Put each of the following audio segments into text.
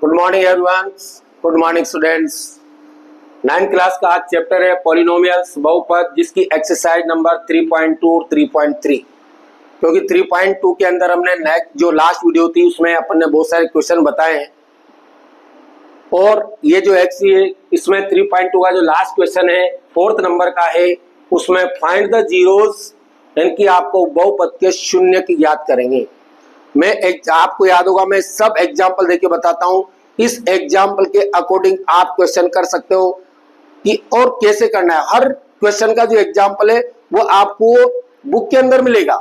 Good morning everyone, good morning students. 9th class का आज chapter है पॉलिनोमियल्स, बहुपद, जिसकी एक्सरसाइज नंबर 3.2 और 3.3। क्योंकि 3.2 के अंदर हमने नेक्स्ट जो लास्ट वीडियो थी उसमें अपन ने बहुत सारे क्वेश्चन बताए हैं, और ये जो एक्स है इसमें 3.2 का जो लास्ट क्वेश्चन है 4th नंबर का है, उसमें फाइंड द जीरोस, यानी कि आपको बहुपद के शून्य की याद करेंगे। मैं आपको याद होगा, मैं सब एग्जाम्पल देके बताता हूं, इस एग्जाम्पल के अकॉर्डिंग आप क्वेश्चन कर सकते हो कि और कैसे करना है। हर क्वेश्चन का जो एग्जाम्पल है वो आपको बुक के अंदर मिलेगा,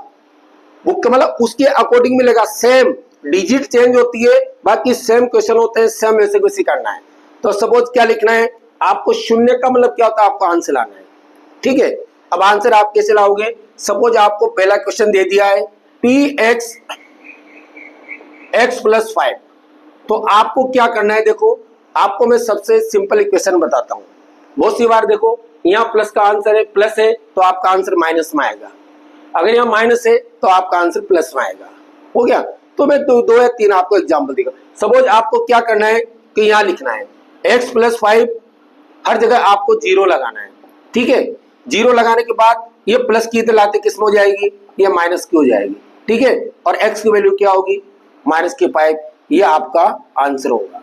बुक का मतलब उसके अकॉर्डिंग मिलेगा। सेम डिजिट चेंज होती है, बाकी सेम क्वेश्चन होते हैं, सेम वैसे वैसे करना है। तो सपोज क्या लिखना है आपको, शून्य का मतलब क्या होता है, आपको आंसर लाना है। ठीक है, अब आंसर आप कैसे लाओगे। सपोज आपको पहला क्वेश्चन दे दिया है पी एक्स x + 5, तो आपको क्या करना है। देखो आपको मैं सबसे सिंपल इक्वेशन बताता हूं। बहुत सी बार देखो यहाँ प्लस का आंसर है, प्लस है तो आपका आंसर माइनस में आएगा, अगर यहाँ माइनस है तो आपका आंसर प्लस में आएगा। हो गया। तो मैं दो या तीन आपको एग्जाम्पल देगा। सपोज आपको क्या करना है कि यहाँ लिखना है x + 5, हर जगह आपको 0 लगाना है। ठीक है, 0 लगाने के बाद ये प्लस की लाते किस में हो जाएगी, ये माइनस की हो जाएगी। ठीक है, और x की वैल्यू क्या होगी, -5। ये आपका आंसर होगा।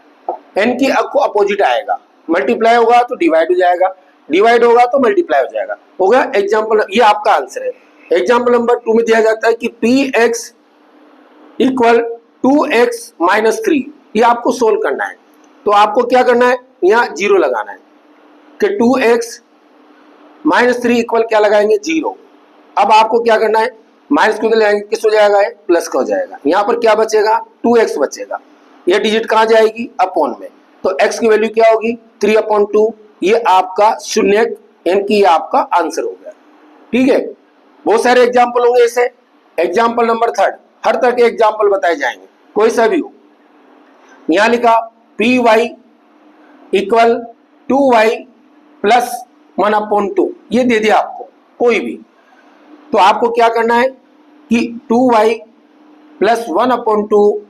n की को अपोजिट आएगा, मल्टीप्लाई होगा तो डिवाइड हो जाएगा, डिवाइड होगा तो मल्टीप्लाई हो जाएगा। हो गया एग्जाम्पल, ये आपका आंसर है। एग्जाम्पल नंबर 2 में दिया जाता है कि px = 2x - 3, ये आपको सोल्व करना है। तो आपको क्या करना है, यहाँ 0 लगाना है कि 2x - 3 = क्या लगाएंगे, 0। अब आपको क्या करना है, माइनस को लगाएंगे किस हो जाएगा, है प्लस का हो जाएगा। यहाँ पर क्या बचेगा, 2x बचेगा। ये डिजिट कहाँ जाएगी, अपॉन में, तो x की वैल्यू क्या होगी, 3/2। ये आपका शून्य, यानी कि ये आपका आंसर हो गया। ठीक है, बहुत सारे एग्जाम्पल होंगे ऐसे। एग्जाम्पल नंबर 3, हर तरह के एग्जाम्पल बताए जाएंगे, कोई सा भी हो। यहाँ लिखा py = 2y + 1/2, ये दे दिया आपको कोई भी। तो आपको क्या करना है कि 2y + 1/2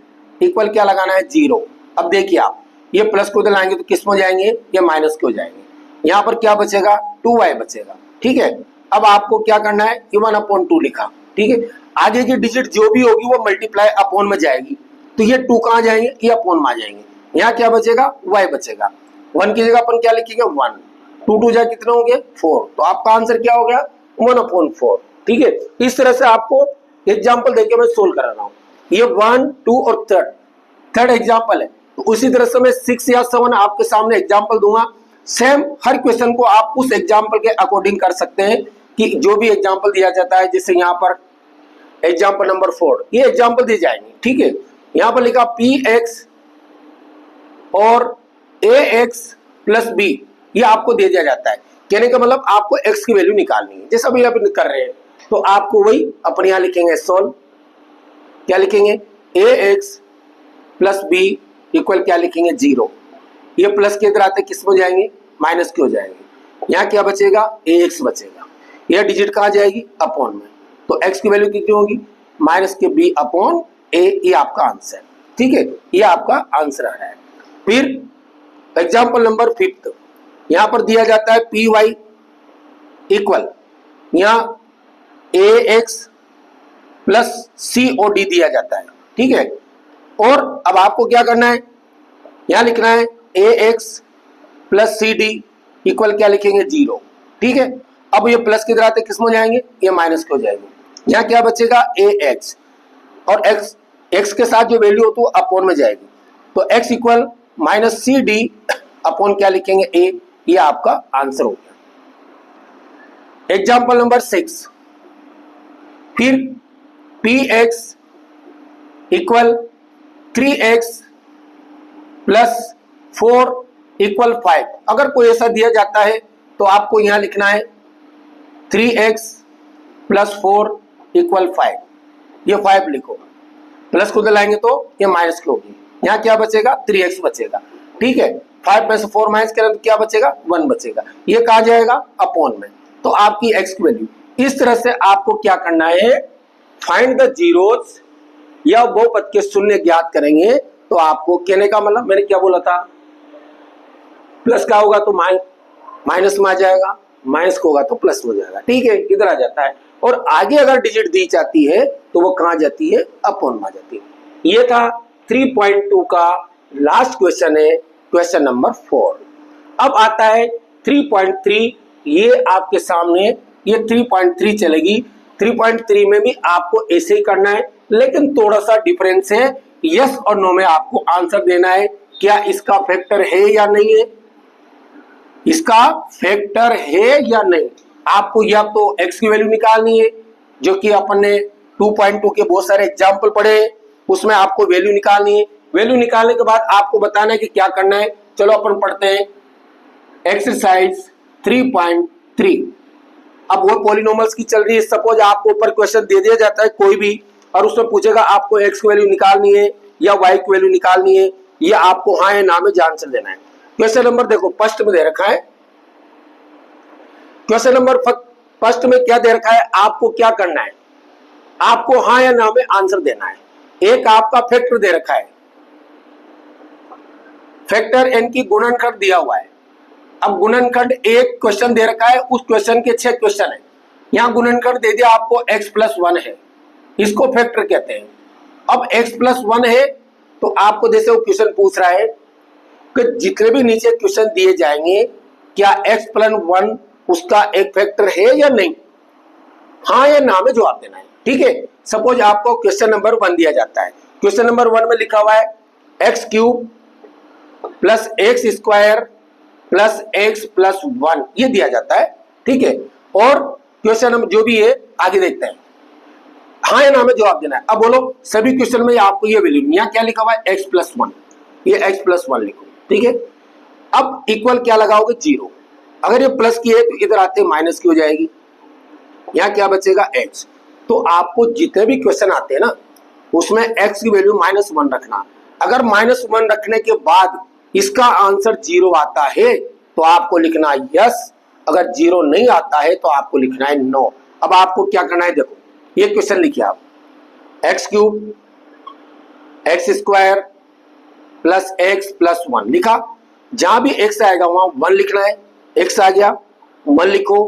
= क्या लगाना है, 0। अब देखिए आप ये प्लस को लाएंगे तो किस में जाएंगे, ये माइनस के हो जाएंगे। यहाँ पर क्या बचेगा, 2y बचेगा। ठीक है, अब आपको क्या करना है कि 1/2 लिखा। ठीक है, आगे की डिजिट जो भी होगी वो मल्टीप्लाई अपॉन में जाएगी, तो ये 2 कहाँ जाएंगे, ये अपॉन में आ जाएंगे। यहाँ क्या बचेगा, y बचेगा। 1 की जगह अपन क्या लिखेंगे, 1। 2 2 जा कितने होंगे, 4। तो आपका आंसर क्या हो गया, 1/4। ठीक है, इस तरह से आपको एग्जाम्पल देके मैं सोल्व करा रहा हूँ। ये 1, 2 और थर्ड एग्जाम्पल है। तो उसी तरह से मैं 6 या 7 आपके सामने एग्जाम्पल दूंगा। सेम हर क्वेश्चन को आप उस एग्जाम्पल के अकॉर्डिंग कर सकते हैं कि जो भी एग्जाम्पल दिया जाता है। जैसे यहाँ पर एग्जाम्पल नंबर 4, ये एग्जाम्पल दी जाएंगे। ठीक है, यहाँ पर लिखा px और ax + b, ये आपको दे दिया जाता है। कहने का मतलब आपको x की वैल्यू निकालनी है, जैसा भी आप कर रहे हैं। तो आपको वही अपने यहाँ लिखेंगे सोल्व, क्या लिखेंगे, ax + b = क्या लिखेंगे, 0। ये प्लस के इधर आते किस में जाएंगे, माइनस के हो जाएंगे। यहाँ क्या बचेगा, ax बचेगा। यह डिजिट कहाँ जाएगी, अपॉन में, तो x की वैल्यू कितनी होगी, -b/a, ये आपका आंसर। ठीक है, ये आपका आंसर आ रहा है। फिर एग्जाम्पल नंबर 5, यहाँ पर दिया जाता है py = यहाँ ax + cod दिया जाता है। ठीक है, और अब आपको क्या करना है, यहाँ लिखना है ax + cd = क्या लिखेंगे, 0। ठीक है, अब ये प्लस किधर आते किस में जाएंगे, ये माइनस के हो जाएंगे। यहाँ क्या बचेगा, ax, और x के साथ जो वैल्यू हो तो अपॉन में जाएगी। तो x = -cd अपॉन क्या लिखेंगे, a, ये आपका आंसर हो गया। एग्जाम्पल नंबर 6, फिर px = 3x + 4 = 5। अगर कोई ऐसा दिया जाता है तो आपको यहाँ लिखना है 3x + 4 = 5। ये 5 लिखो, प्लस को लाएंगे तो ये माइनस की होगी। यहाँ क्या बचेगा, 3x बचेगा। ठीक है, 5 में से 4 माइनस करें तो क्या बचेगा, 1 बचेगा। ये कहाँ जाएगा, अपॉन में, तो आपकी x की वैल्यू। इस तरह से आपको क्या करना है, फाइंड द जीरोस या बहुपद के शून्य ज्ञात करेंगे। तो तो आपको कहने का मतलब मैंने क्या बोला था, प्लस का होगा तो माइनस में आ जाएगा, माइनस का होगा तो प्लस में हो जाएगा। ठीक है, इधर आ जाता है। और आगे अगर डिजिट दी जाती है तो वो कहां जाती है, अपॉन में आ जाती है। ये था 3.2 का लास्ट क्वेश्चन है, क्वेश्चन नंबर 4। अब आता है 3.3। ये आपके सामने ये 3.3 चलेगी। 3.3 में भी आपको ऐसे ही करना है, लेकिन थोड़ा सा डिफरेंस है। यस और नो में आपको आंसर देना है, क्या इसका फैक्टर है या नहीं है, इसका फैक्टर है या नहीं। आपको या तो x की वैल्यू निकालनी है, जो कि अपन ने 2.2 के बहुत सारे एग्जाम्पल पढ़े, उसमें आपको वैल्यू निकालनी है। वैल्यू निकालने के बाद आपको बताना है कि क्या करना है। चलो अपन पढ़ते हैं एक्सरसाइज 3.3। अब वो पॉलिनोमल्स की चल रही है। सपोज आपको ऊपर क्वेश्चन दे दिया जाता है कोई भी, और उसमें पूछेगा आपको x की वैल्यू निकालनी है या y की वैल्यू निकालनी है, ये आपको हाँ या ना में आंसर देना है। क्वेश्चन नंबर देखो फर्स्ट में दे रखा है, क्वेश्चन नंबर फर्स्ट में क्या दे रखा है, आपको क्या करना है, आपको हाँ या ना में आंसर देना है। एक आपका फैक्टर दे रखा है, फैक्टर n की गुणनखंड दिया हुआ है। अब गुणनखंड एक क्वेश्चन दे रखा है, उस क्वेश्चन के 6 क्वेश्चन है। यहां गुणनखंड दे दिया आपको x+1 है, इसको फैक्टर कहते हैं। अब x+1 है तो आपको जैसे वो क्वेश्चन पूछ रहा है कि जितने भी नीचे क्वेश्चन दिए जाएंगे, क्या x+1 उसका एक फैक्टर है या नहीं, हाँ या ना में जवाब देना है। ठीक है, सपोज आपको क्वेश्चन नंबर 1 दिया जाता है। क्वेश्चन नंबर 1 में लिखा हुआ है x³ plus x² plus x+1, ये दिया जाता है। ठीक है, और क्वेश्चन नंबर जो भी है आगे देखते हैं, हाँ या ना में जवाब देना है। अब बोलो सभी क्वेश्चन में आपको ये वैल्यू, यहाँ क्या लिखा हुआ है x+1, ये x+1 लिखो। ठीक है, अब इक्वल क्या लगाओगे, 0। अगर ये प्लस की है तो इधर आते माइनस की हो जाएगी, यहाँ क्या बचेगा x। तो आपको जितने भी क्वेश्चन आते हैं ना, उसमें x की वैल्यू -1 रखना। अगर -1 रखने के बाद इसका आंसर 0 आता है तो आपको लिखना यस, अगर 0 नहीं आता है तो आपको लिखना है नो। अब आपको क्या करना है, देखो ये क्वेश्चन लिखिए आप, x³ x² प्लस x+1 लिखा। जहां भी x आएगा वहां 1 लिखना है। x आ गया 1 लिखो,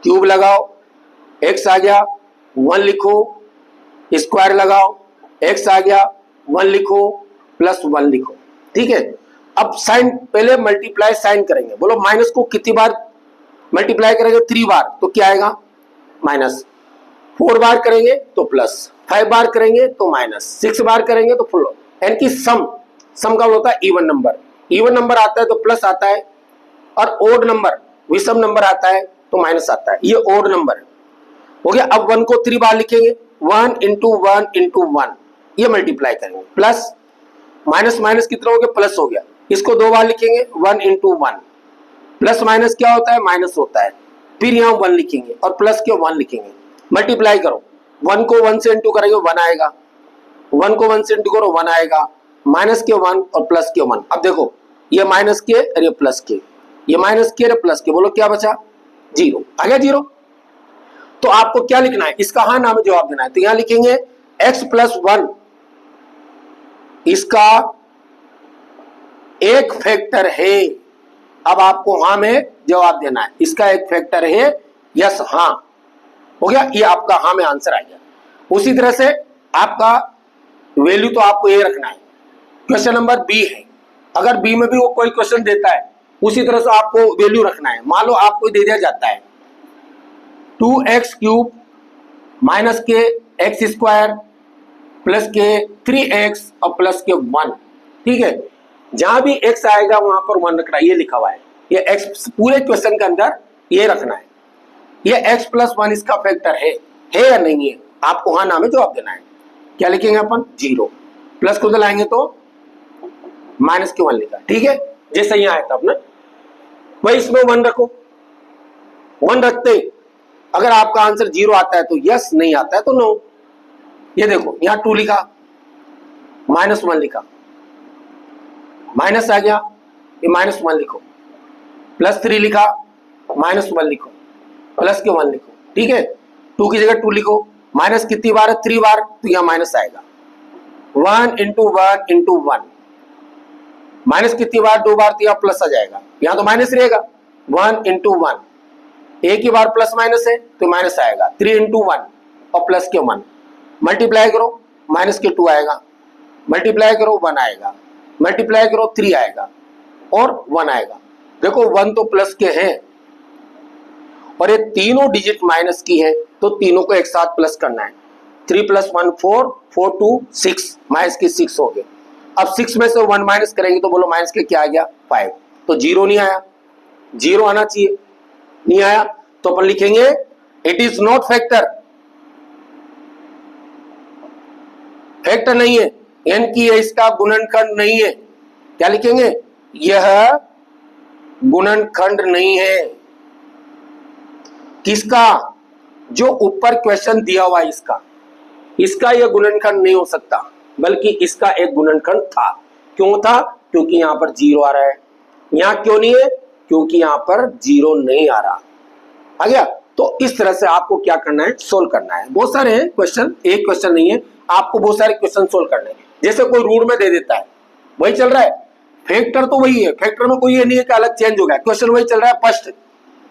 क्यूब लगाओ, x आ गया 1 लिखो, स्क्वायर लगाओ, x आ गया 1 लिखो, +1 लिखो। ठीक है, अब साइन पहले मल्टीप्लाई साइन करेंगे। बोलो माइनस को कितनी बार मल्टीप्लाई करेंगे, 3 बार, तो क्या आएगा माइनस। 4 बार करेंगे तो प्लस, 5 बार करेंगे तो माइनस, 6 बार करेंगे तो फुल। यानी कि सम का होता है इवन नंबर। इवन नंबर आता है तो प्लस आता है, और ओड नंबर विषम नंबर आता है तो माइनस आता है। ये ओड नंबर हो गया। अब 1 को 3 बार लिखेंगे, 1 × 1 × 1, ये मल्टीप्लाई करेंगे, प्लस माइनस माइनस कितना हो गया, प्लस हो गया। इसको 2 बार लिखेंगे, 1 × 1, प्लस माइनस क्या होता है, माइनस होता है। फिर यहाँ 1 लिखेंगे और प्लस के 1 लिखेंगे, मल्टीप्लाई करो। 1 को 1 से इंटू करेंगे 1 आएगा, 1 को 1 से इंटू करो 1 आएगा, माइनस के 1 और प्लस के 1। अब देखो ये माइनस के और ये प्लस के, ये माइनस के और प्लस के, बोलो क्या बचा, 0 आ गया 0। तो आपको क्या लिखना है, इसका हाँ ना में जवाब देना है। तो यहां लिखेंगे x+1 इसका एक फैक्टर है। अब आपको हाँ में जवाब देना है, इसका एक फैक्टर है, यस हाँ हो गया। ये आपका हाँ में आंसर आ गया। उसी तरह से आपका वैल्यू तो आपको ये रखना है। क्वेश्चन नंबर बी है, अगर बी में भी वो कोई क्वेश्चन देता है उसी तरह से आपको वैल्यू रखना है। मान लो आपको दे दिया जाता है 2x³ माइनस के x² प्लस के 3x और प्लस के 1। ठीक है, जहां भी x आएगा वहां पर 1 रखना है, ये लिखा हुआ है। ये x पूरे क्वेश्चन के अंदर ये रखना है। ये x+1 इसका फैक्टर है या नहीं है, आपको हाँ ना में जवाब देना है। क्या लिखेंगे अपन, 0। प्लस को लाएंगे तो माइनस के 1 लिखा। ठीक है, जैसे यहाँ आया था अपना वही इसमें 1 रखो। 1 रखते अगर आपका आंसर 0 आता है तो यस, नहीं आता है तो नो। ये देखो यहाँ 2 लिखा, -1 लिखा, माइनस आ गया, ये -1 लिखो, +3 लिखा, -1 लिखो, प्लस के 1 लिखो। ठीक है, 2 की जगह 2 लिखो, माइनस कितनी बार है, 3 बार, तो यहाँ माइनस आएगा। 1 इंटू 1 इंटू 1, माइनस कितनी बार, 2 बार, तो यहाँ प्लस आ जाएगा, यहाँ तो माइनस रहेगा। 1 इंटू 1, एक ही बार प्लस माइनस है तो माइनस आएगा। 3 इंटू 1 और प्लस के 1, मल्टीप्लाई करो माइनस के 2 आएगा, मल्टीप्लाई करो 1 आएगा, मल्टीप्लाई करो 3 आएगा और 1 आएगा। देखो 1 तो प्लस के हैं और ये तीनों डिजिट माइनस की है, तो तीनों को एक साथ प्लस करना है। 3 प्लस 1 4, 4 2 6, माइनस के 6 हो गए। अब 6 में से 1 माइनस करेंगे तो बोलो माइनस के क्या आ गया, 5। तो 0 नहीं आया, 0 आना चाहिए, नहीं आया, तो अपन लिखेंगे it is not factor, factor नहीं है, n की इसका गुणनखंड नहीं है। क्या लिखेंगे, यह गुणनखंड नहीं है। किसका, जो ऊपर क्वेश्चन दिया हुआ है इसका यह गुणनखंड नहीं हो सकता, बल्कि इसका एक गुणनखंड था। क्यों था, क्योंकि यहां पर 0 आ रहा है। यहां क्यों नहीं है, क्योंकि यहां पर 0 नहीं आ रहा। आ गया। तो इस तरह से आपको क्या करना है, सोल्व करना है। बहुत सारे हैं क्वेश्चन, एक क्वेश्चन नहीं है, आपको बहुत सारे क्वेश्चन सोल्व करने हैं। जैसे कोई रूट में दे देता है, वही चल रहा है, फैक्टर तो वही है, फैक्टर में कोई ये नहीं है कि अलग चेंज हो गया, क्वेश्चन वही चल रहा है, फर्स्ट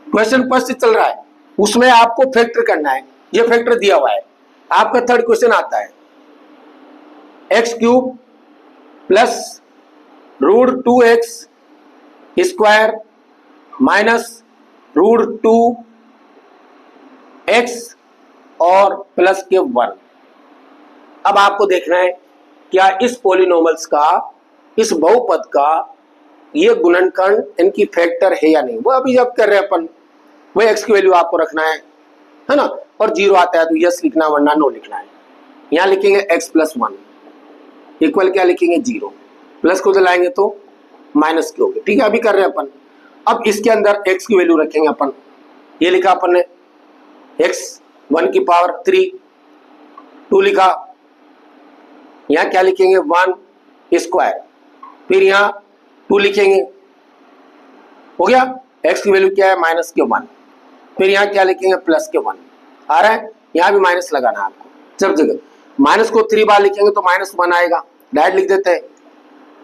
क्वेश्चन फर्स्ट चल रहा है, उसमें आपको फैक्टर करना है। ये फैक्टर दिया हुआ है। आपका थर्ड क्वेश्चन आता है, x cube plus root 2x square minus root 2x और प्लस के 1। अब आपको देखना है क्या इस पॉलिनोमल्स का, इस बहुपद का ये गुणनखंड इनकी फैक्टर है या नहीं। वो अभी जब कर रहे हैं अपन, वो x की वैल्यू आपको रखना है ना, और 0 आता है तो यस लिखना, वरना नो लिखना है। यहां लिखेंगे x प्लस 1 इक्वल क्या लिखेंगे 0, प्लस को जलाएंगे तो माइनस के हो गए। ठीक है, अभी कर रहे हैं अपन। अब इसके अंदर x की वैल्यू रखेंगे अपन, ये लिखा अपन ने x 1 की पावर 3, 2 लिखा, यहां क्या लिखेंगे 1 स्क्वायर, फिर यहां 2 लिखेंगे, हो गया। x की वैल्यू क्या है, माइनस के 1, फिर यहां क्या लिखेंगे प्लस के 1 आ रहा है, यहां भी माइनस लगाना है आपको। सब जगह माइनस को 3 बार लिखेंगे तो माइनस 1 आएगा, डायरेक्ट लिख देते हैं।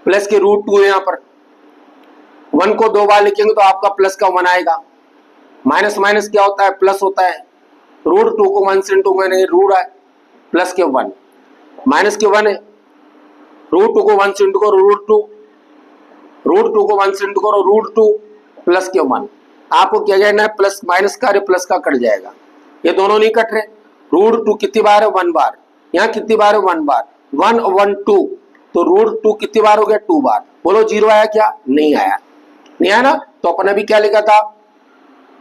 प्लस के रूट 2 है यहाँ पर, 1 को 2 बार लिखेंगे तो आपका प्लस का 1 आएगा। माइनस माइनस क्या होता है, प्लस होता है। रूट 2 को 1 से इंटू मैंने रूट है, प्लस के 1 माइनस के 1 है। रूट 2 को 1 से इंटू करो रूट 2, रूट 2 को 1 से इंटू करो रूट 2 प्लस के 1। आपको क्या कहना है, प्लस माइनस का प्लस का कट जाएगा, ये दोनों नहीं कट रहे। रूट 2 कितनी बार है, 1 बार, यहाँ कितनी बार है 1 बार, 1 1 2, तो रूट 2 कितनी बार हो गया 2 बार। बोलो 0 आया क्या, नहीं आया, नहीं आया ना। तो अपन अभी क्या लिखा था,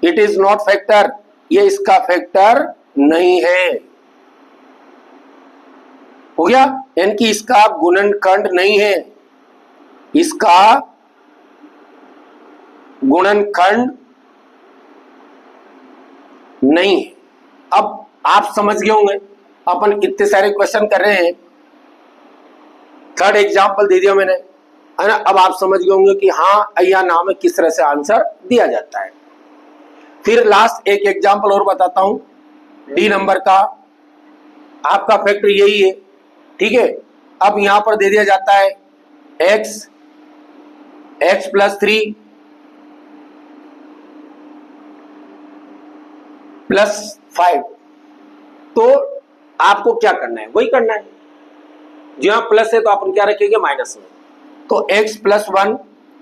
इट इज नॉट फैक्टर, ये इसका फैक्टर नहीं है, हो गया। यानी कि इसका गुणनखंड नहीं है, इसका गुणनखंड नहीं है। अब आप समझ गए होंगे, अपन इतने सारे क्वेश्चन कर रहे हैं, थर्ड एग्जांपल दे दिया मैंने, है ना। अब आप समझ गए होंगे कि हाँ या ना में किस तरह से आंसर दिया जाता है। फिर लास्ट एक एग्जांपल और बताता हूं, डी नंबर का, आपका फैक्टर यही है, ठीक है। अब यहां पर दे दिया जाता है x प्लस 3 प्लस 5, तो आपको क्या करना है, वही करना है। जहां प्लस है तो अपन क्या रखेंगे, माइनस में। तो x प्लस 1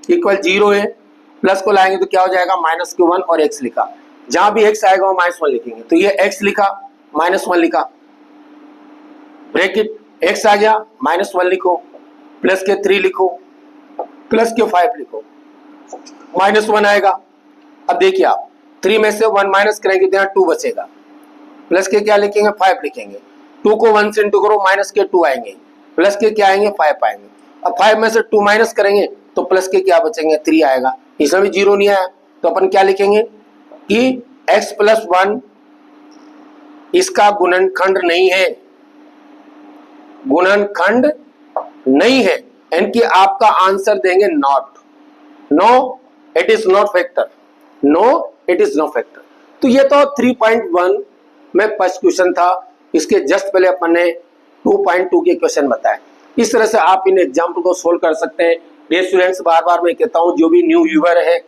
इक्वल 0 है, प्लस को लाएंगे तो क्या हो जाएगा, माइनस के 1 और x लिखा। जहां भी x आएगा वो माइनस 1 लिखेंगे, तो ये x लिखा, माइनस 1 लिखा, ब्रैकेट x आ गया, माइनस 1 लिखो, प्लस के 3 लिखो, प्लस के 5 लिखो, माइनस 1 आएगा। अब देखिए आप 3 में से 1 माइनस करेंगे तो यहाँ 2 बचेगा, प्लस के क्या लिखेंगे 5 लिखेंगे, 2 को 1 से इंटू करो, माइनस के 2 आएंगे, प्लस के क्या आएंगे 5 आएंगे। अब 5 में से 2 माइनस करेंगे तो प्लस के क्या बचेंगे 3 आएगा, इसमें भी 0 नहीं आया, तो अपन क्या लिखेंगे कि x प्लस 1 इसका गुणनखंड नहीं है, गुणनखंड नहीं है, यानी कि आपका आंसर देंगे not, no it is not factor, no it is no factor. तो ये तो 3.1 में फर्स्ट क्वेश्चन था, इसके जस्ट पहले अपन ने 2.2 के क्वेश्चन बताए। इस तरह से आप इन एग्जाम्पल को सोल्व कर सकते हैं। डियर स्टूडेंट्स, बार बार मैं कहता हूँ, जो भी न्यू व्यूअर है,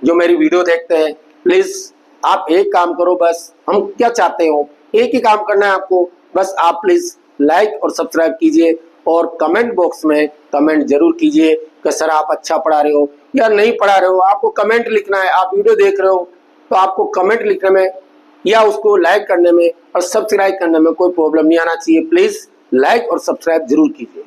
जो मेरी वीडियो देखते हैं, प्लीज आप एक काम करो, बस हम क्या चाहते हो, एक ही काम करना है आपको, बस आप प्लीज लाइक और सब्सक्राइब कीजिए और कमेंट बॉक्स में कमेंट जरूर कीजिए कि सर आप अच्छा पढ़ा रहे हो या नहीं पढ़ा रहे हो। आपको कमेंट लिखना है, आप वीडियो देख रहे हो तो आपको कमेंट लिखने में या उसको लाइक करने में और सब्सक्राइब करने में कोई प्रॉब्लम नहीं आना चाहिए। प्लीज लाइक और सब्सक्राइब जरूर कीजिए।